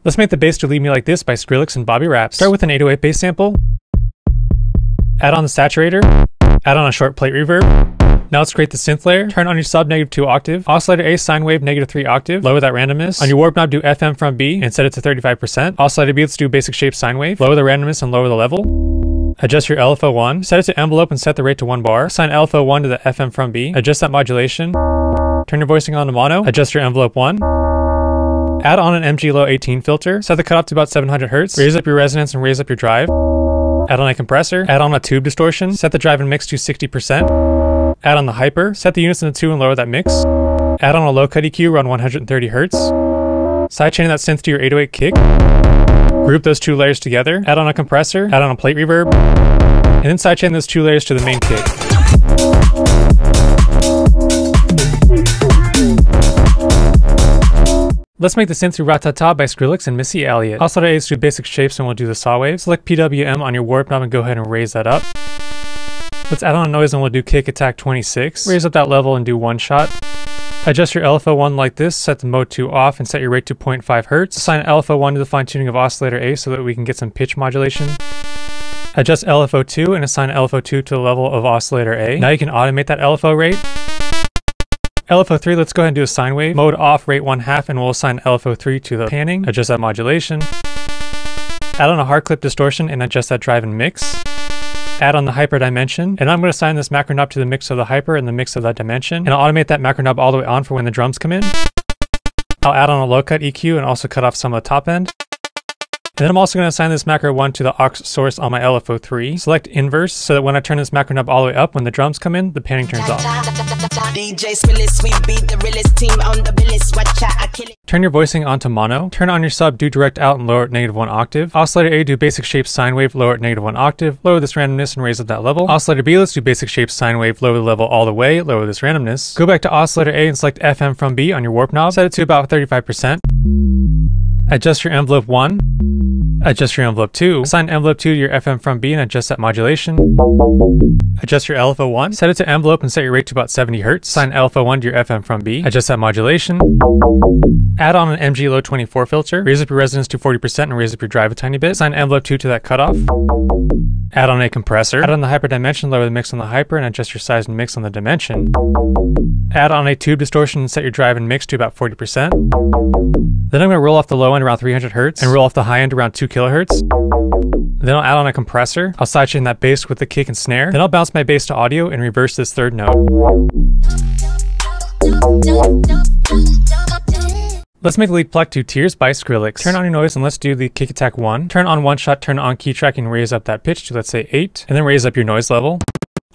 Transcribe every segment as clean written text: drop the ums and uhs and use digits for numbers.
Let's make the bass to Leave Me Like This by Skrillex and Bobby Raps. Start with an 808 bass sample. Add on the saturator. Add on a short plate reverb. Now let's create the synth layer. Turn on your sub -2 octave. Oscillator A sine wave -3 octave. Lower that randomness. On your warp knob do FM from B and set it to 35%. Oscillator B, let's do basic shape sine wave. Lower the randomness and lower the level. Adjust your LFO1. Set it to envelope and set the rate to 1 bar. Assign LFO1 to the FM from B. Adjust that modulation. Turn your voicing on to mono. Adjust your envelope 1. Add on an MG low 18 filter. Set the cutoff to about 700 Hz. Raise up your resonance and raise up your drive. Add on a compressor. Add on a tube distortion. Set the drive and mix to 60%. Add on the hyper. Set the units into 2 and lower that mix. Add on a low cut EQ around 130 Hz. Sidechain that synth to your 808 kick. Group those 2 layers together. Add on a compressor. Add on a plate reverb. And then sidechain those 2 layers to the main kick. Let's make the synth through RATATA by Skrillex and Missy Elliott. Oscillator A is do basic shapes and we'll do the saw wave. Select PWM on your warp knob and go ahead and raise that up. Let's add on a noise and we'll do kick attack 26. Raise up that level and do 1 shot. Adjust your LFO1 like this, set the mode 2 off and set your rate to 0.5 Hz. Assign LFO1 to the fine tuning of oscillator A so that we can get some pitch modulation. Adjust LFO2 and assign LFO2 to the level of oscillator A. Now you can automate that LFO rate. LFO3, let's go ahead and do a sine wave. Mode off, rate 1/2, and we'll assign LFO3 to the panning. Adjust that modulation. Add on a hard clip distortion and adjust that drive and mix. Add on the hyper dimension, and I'm going to assign this macro knob to the mix of the hyper and the mix of that dimension, and I'll automate that macro knob all the way on for when the drums come in. I'll add on a low cut EQ and also cut off some of the top end. And then I'm also going to assign this macro 1 to the aux source on my LFO3. Select inverse so that when I turn this macro knob all the way up, when the drums come in, the panning turns off. Turn your voicing onto mono. Turn on your sub, do direct out and lower it -1 octave. Oscillator A, do basic shape sine wave, lower it -1 octave. Lower this randomness and raise up that level. Oscillator B, let's do basic shape sine wave, lower the level all the way, lower this randomness. Go back to oscillator A and select FM from B on your warp knob. Set it to about 35%. Adjust your envelope 1. Adjust your envelope 2. Assign envelope 2 to your FM from B and adjust that modulation. Adjust your LFO1. Set it to envelope and set your rate to about 70 Hz. Assign LFO1 to your FM from B. Adjust that modulation. Add on an MG low 24 filter. Raise up your resonance to 40% and raise up your drive a tiny bit. Assign envelope 2 to that cutoff. Add on a compressor. Add on the hyper dimension, lower the mix on the hyper and adjust your size and mix on the dimension. Add on a tube distortion and set your drive and mix to about 40%. Then I'm going to roll off the low end around 300 Hz and roll off the high end around 2 kHz. Then I'll add on a compressor. I'll sidechain that bass with the kick and snare. Then I'll bounce my bass to audio and reverse this 3rd note. Let's make the lead PLUCK 2 Tears by Skrillex. Turn on your noise and let's do the kick attack 1. Turn on 1 shot, turn on key tracking, and raise up that pitch to let's say 8. And then raise up your noise level.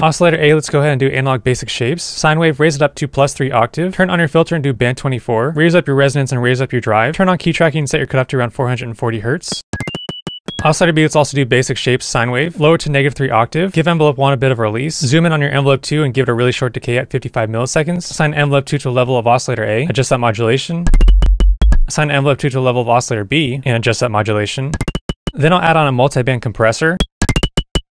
Oscillator A, let's go ahead and do analog basic shapes. Sine wave, raise it up to +3 octave. Turn on your filter and do band 24. Raise up your resonance and raise up your drive. Turn on key tracking and set your cutoff to around 440 Hz. Oscillator B, let's also do basic shapes, sine wave. Lower to -3 octave. Give envelope 1 a bit of a release. Zoom in on your envelope 2 and give it a really short decay at 55 milliseconds. Assign envelope 2 to the level of oscillator A. Adjust that modulation. Assign envelope 2 to the level of oscillator B and adjust that modulation. Then I'll add on a multi-band compressor.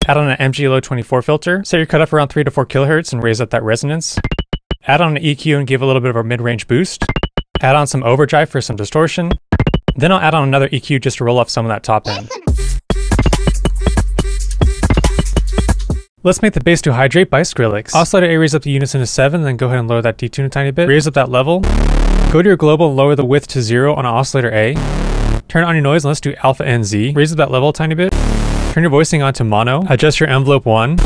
Add on an MG low 24 filter. Set your cutoff around 3 to 4 kHz and raise up that resonance. Add on an EQ and give a little bit of a mid-range boost. Add on some overdrive for some distortion. Then I'll add on another EQ just to roll off some of that top end. Let's make the bass to Hydrate by Skrillex. Oscillator A, raise up the unison to 7, then go ahead and lower that detune a tiny bit. Raise up that level. Go to your global and lower the width to 0 on oscillator A. Turn on your noise and let's do alpha NZ. Raise up that level a tiny bit. Turn your voicing onto mono. Adjust your envelope 1.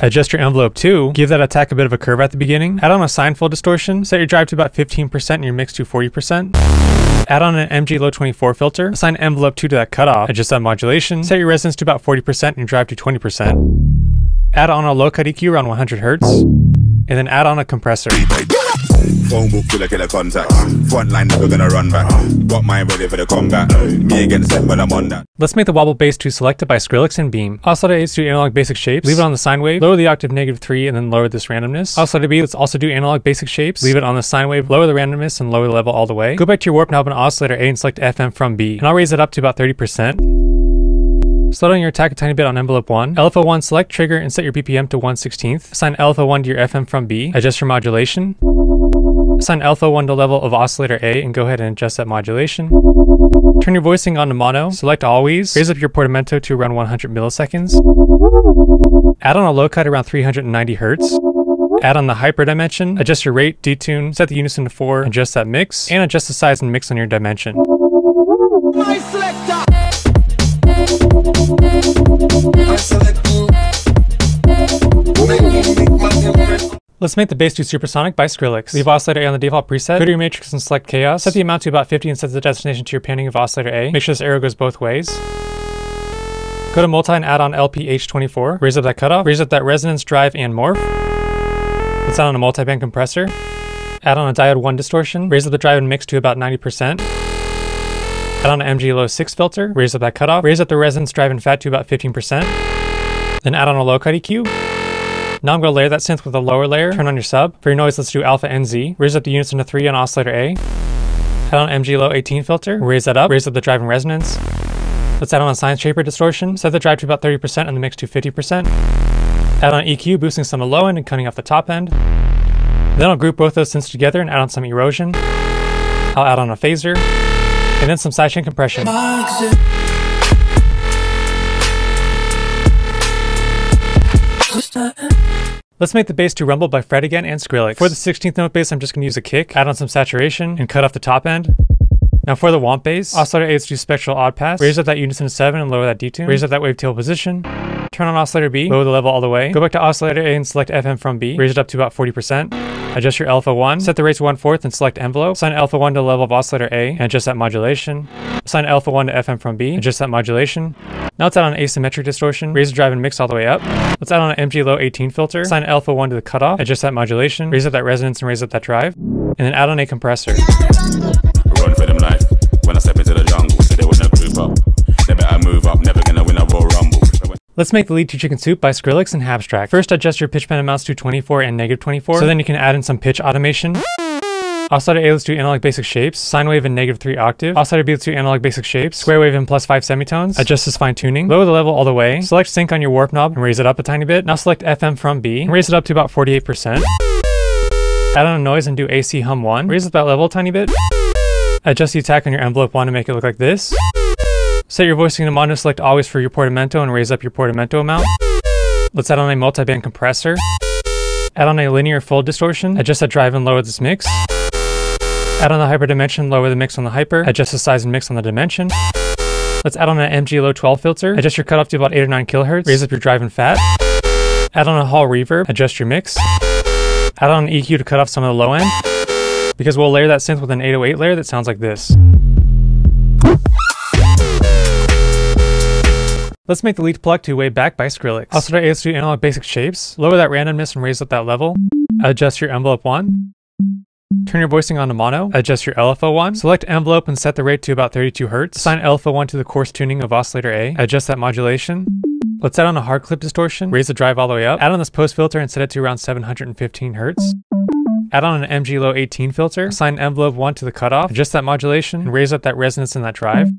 Adjust your envelope 2. Give that attack a bit of a curve at the beginning. Add on a sine fold distortion. Set your drive to about 15% and your mix to 40%. Add on an MG low 24 filter. Assign envelope 2 to that cutoff. Adjust that modulation. Set your resonance to about 40% and your drive to 20%. Add on a low cut EQ around 100 Hz. And then add on a compressor. Phone book killer contacts. Frontline never gonna run back. Got mine ready for the combat. Me against them when I'm on that. Let's make the wobble bass to Selecta by Skrillex and Beam. Oscillator A, let's do analog basic shapes. Leave it on the sine wave. Lower the octave -3 and then lower this randomness. Oscillator B, let's also do analog basic shapes. Leave it on the sine wave. Lower the randomness and lower the level all the way. Go back to your warp knob on oscillator A and select FM from B. And I'll raise it up to about 30%. Slow down your attack a tiny bit on envelope 1. LFO1, select trigger and set your BPM to 1/16. Assign LFO1 to your FM from B. Adjust your modulation. Assign alpha 1 to level of oscillator A and go ahead and adjust that modulation. Turn your voicing on to mono, select always, raise up your portamento to around 100 milliseconds. Add on a low cut around 390 Hz. Add on the hyper dimension, adjust your rate, detune, set the unison to 4, adjust that mix, and adjust the size and mix on your dimension. Let's make the bass do Supersonic by Skrillex. Leave oscillator A on the default preset, go to your matrix and select chaos, set the amount to about 50 and set the destination to your panning of oscillator A. Make sure this arrow goes both ways. Go to multi and add on LPH24, raise up that cutoff, raise up that resonance, drive, and morph. Let's add on a multi-band compressor. Add on a diode 1 distortion, raise up the drive and mix to about 90%. Add on an MG low 6 filter, raise up that cutoff, raise up the resonance, drive, and fat to about 15%. Then add on a low cut EQ. Now I'm going to layer that synth with a lower layer, turn on your sub. For your noise, let's do alpha NZ, raise up the unison to 3 on oscillator A. Add on MG low 18 filter, raise that up, raise up the drive and resonance. Let's add on a science shaper distortion, set the drive to about 30% and the mix to 50%. Add on EQ, boosting some of the low end and cutting off the top end. Then I'll group both those synths together and add on some erosion. I'll add on a phaser, and then some sidechain compression. Let's make the bass to Rumble by Fred again and Skrillex. For the 16th note bass, I'm just going to use a kick, add on some saturation, and cut off the top end. Now for the womp bass, oscillator A, let's do spectral odd pass, raise up that unison to 7 and lower that detune, raise up that wavetable position, turn on oscillator B, lower the level all the way, go back to oscillator A and select FM from B, raise it up to about 40%, adjust your alpha 1, set the rate to 1/4 and select envelope, assign alpha 1 to the level of oscillator A and adjust that modulation, assign alpha 1 to FM from B, adjust that modulation. Now let's add on asymmetric distortion, raise the drive and mix all the way up. Let's add on an MG low 18 filter, assign alpha 1 to the cutoff, adjust that modulation, raise up that resonance and raise up that drive, and then add on a compressor. Run for them life. When I step into the jungle, so they wanna group up. They better move up, never gonna win a Royal Rumble. Let's make the lead to Chicken Soup by Skrillex and Abstract. First, adjust your pitch bend amounts to 24 and -24, so then you can add in some pitch automation. Oscillator A, let's do analog basic shapes, sine wave in -3 octave. Oscillator B, let's do analog basic shapes, square wave in +5 semitones. Adjust this fine tuning, lower the level all the way, select sync on your warp knob and raise it up a tiny bit. Now select FM from B and raise it up to about 48%. Add on a noise and do AC hum 1, raise up that level a tiny bit. Adjust the attack on your envelope 1 to make it look like this. Set your voicing to mono, select always for your portamento and raise up your portamento amount. Let's add on a multi-band compressor. Add on a linear fold distortion, adjust that drive and lower this mix. Add on the hyper dimension, lower the mix on the hyper, adjust the size and mix on the dimension. Let's add on an MG low 12 filter, adjust your cutoff to about 8 or 9 kHz, raise up your drive and fat. Add on a Hall reverb, adjust your mix. Add on an EQ to cut off some of the low end, because we'll layer that synth with an 808 layer that sounds like this. Let's make the lead PLUCK to Way Back by Skrillex. Oscillator A, let's do analog basic shapes, lower that randomness and raise up that level. Adjust your envelope 1. Turn your voicing on to mono, adjust your LFO 1, select envelope and set the rate to about 32 Hz. Assign alpha 1 to the coarse tuning of oscillator A, adjust that modulation. Let's add on a hard clip distortion, raise the drive all the way up, add on this post filter and set it to around 715 Hz. Add on an MG low 18 filter, assign envelope 1 to the cutoff, adjust that modulation, and raise up that resonance in that drive.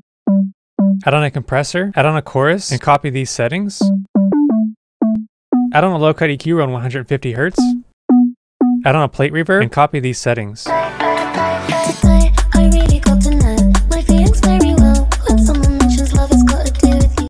Add on a compressor, add on a chorus, and copy these settings. Add on a low cut EQ around 150 Hz. Add on a plate reverb, and copy these settings.